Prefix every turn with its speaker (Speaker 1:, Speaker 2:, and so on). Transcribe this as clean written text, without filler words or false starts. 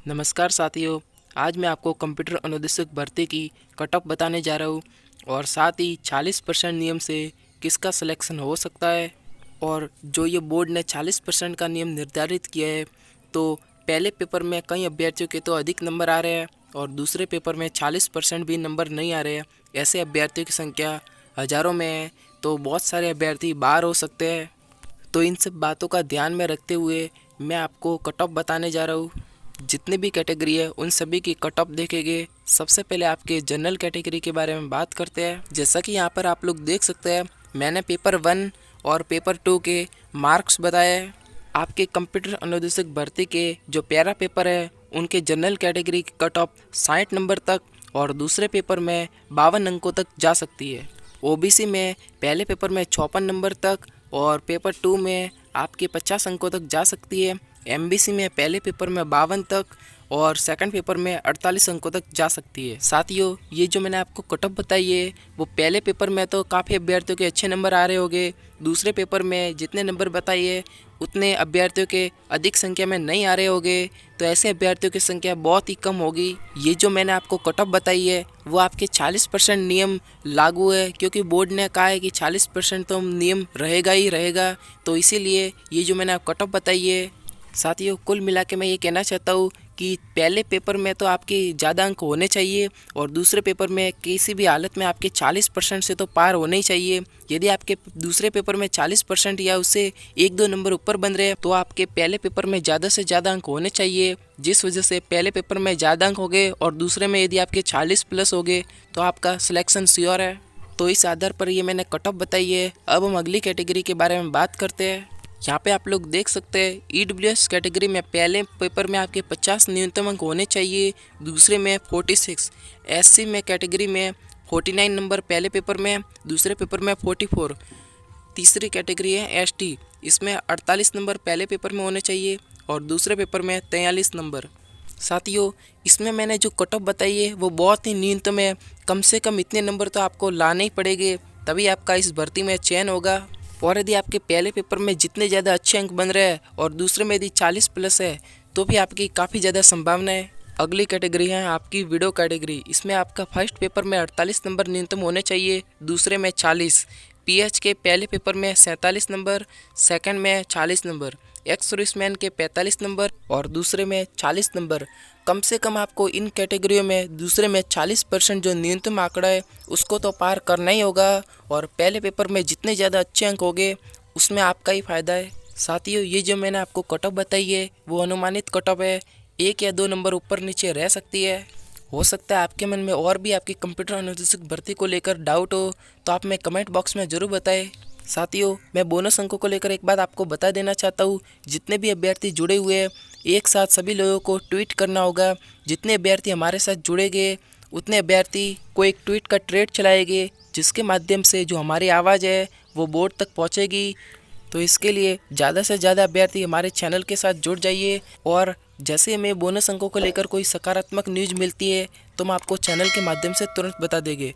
Speaker 1: नमस्कार साथियों। आज मैं आपको कंप्यूटर अनुदेशक भर्ती की कट ऑफ बताने जा रहा हूँ और साथ ही 40% नियम से किसका सिलेक्शन हो सकता है। और जो ये बोर्ड ने 40% का नियम निर्धारित किया है, तो पहले पेपर में कई अभ्यर्थियों के तो अधिक नंबर आ रहे हैं और दूसरे पेपर में 40% भी नंबर नहीं आ रहे हैं। ऐसे अभ्यर्थियों की संख्या हज़ारों में है, तो बहुत सारे अभ्यर्थी बाहर हो सकते हैं। तो इन सब बातों का ध्यान में रखते हुए मैं आपको कट ऑफ बताने जा रहा हूँ। जितनी भी कैटेगरी है उन सभी की कट ऑफ देखेंगे। सबसे पहले आपके जनरल कैटेगरी के बारे में बात करते हैं। जैसा कि यहाँ पर आप लोग देख सकते हैं, मैंने पेपर 1 और पेपर 2 के मार्क्स बताए हैं। आपके कंप्यूटर अनुदेशक भर्ती के जो पैरा पेपर है उनके जनरल कैटेगरी की कट ऑफ 60 नंबर तक और दूसरे पेपर में 52 अंकों तक जा सकती है। ओबीसी में पहले पेपर में 56 नंबर तक और पेपर 2 में आपके 50 अंकों तक जा सकती है। एमबीसी में पहले पेपर में 52 तक और सेकंड पेपर में 48 अंकों तक जा सकती है। साथियों, ये जो मैंने आपको कट ऑफ बताई है वो पहले पेपर में तो काफ़ी अभ्यर्थियों के अच्छे नंबर आ रहे होंगे। दूसरे पेपर में जितने नंबर बताइए उतने अभ्यर्थियों के अधिक संख्या में नहीं आ रहे होंगे, तो ऐसे अभ्यर्थियों की संख्या बहुत ही कम होगी। ये जो मैंने आपको कट ऑफ बताई है वो आपके 40% नियम लागू है, क्योंकि बोर्ड ने कहा है कि 40% तो नियम रहेगा ही रहेगा। तो इसीलिए ये जो मैंने आपको कट ऑफ बताई है। साथियों, कुल मिला के मैं ये कहना चाहता हूँ कि पहले पेपर में तो आपके ज़्यादा अंक होने चाहिए और दूसरे पेपर में किसी भी हालत में आपके 40% से तो पार होने ही चाहिए। यदि आपके दूसरे पेपर में 40% या उससे 1-2 नंबर ऊपर बन रहे हैं तो आपके पहले पेपर में ज़्यादा से ज़्यादा अंक होने चाहिए, जिस वजह से पहले पेपर में ज़्यादा अंक हो गए और दूसरे में यदि आपके 40+ हो गए तो आपका सिलेक्शन श्योर है। तो इस आधार पर ये मैंने कट ऑफ बताई है। अब हम अगली कैटेगरी के बारे में बात करते हैं। यहाँ पे आप लोग देख सकते हैं, ईडब्ल्यूएस कैटेगरी में पहले पेपर में आपके 50 न्यूनतम अंक होने चाहिए, दूसरे में 46। एससी में कैटेगरी में 49 नंबर पहले पेपर में, दूसरे पेपर में 44। तीसरी कैटेगरी है एसटी, इसमें 48 नंबर पहले पेपर में होने चाहिए और दूसरे पेपर में 43 नंबर। साथियों, इसमें मैंने जो कट ऑफ बताई है वो बहुत ही न्यूनतम है। कम से कम इतने नंबर तो आपको लाने ही पड़ेंगे, तभी आपका इस भर्ती में चयन होगा। और यदि आपके पहले पेपर में जितने ज़्यादा अच्छे अंक बन रहे हैं और दूसरे में यदि 40+ है तो भी आपकी काफ़ी ज़्यादा संभावना है। अगली कैटेगरी है आपकी वीडियो कैटेगरी। इसमें आपका फर्स्ट पेपर में 48 नंबर न्यूनतम होने चाहिए, दूसरे में 40। पीएच के पहले पेपर में 47 नंबर, सेकंड में 40 नंबर। एक्स सर्विसमैन के 45 नंबर और दूसरे में 40 नंबर। कम से कम आपको इन कैटेगरियों में दूसरे में 40% जो न्यूनतम आंकड़ा है उसको तो पार करना ही होगा और पहले पेपर में जितने ज़्यादा अच्छे अंक होंगे उसमें आपका ही फ़ायदा है। साथियों, ये जो मैंने आपको कट ऑफ बताई है वो अनुमानित कट ऑफ है, 1 या 2 नंबर ऊपर नीचे रह सकती है। हो सकता है आपके मन में और भी आपकी कंप्यूटर अनुदेशक भर्ती को लेकर डाउट हो, तो आप मैं कमेंट बॉक्स में ज़रूर बताएं। साथियों, मैं बोनस अंकों को लेकर एक बात आपको बता देना चाहता हूँ। जितने भी अभ्यर्थी जुड़े हुए हैं, एक साथ सभी लोगों को ट्वीट करना होगा। जितने अभ्यर्थी हमारे साथ जुड़ेंगे उतने अभ्यर्थी को एक ट्वीट का ट्रेड चलाएंगे, जिसके माध्यम से जो हमारी आवाज़ है वो बोर्ड तक पहुँचेगी। तो इसके लिए ज़्यादा से ज़्यादा अभ्यर्थी हमारे चैनल के साथ जुड़ जाइए और जैसे हमें बोनस अंकों को लेकर कोई सकारात्मक न्यूज़ मिलती है तो हम आपको चैनल के माध्यम से तुरंत बता देंगे।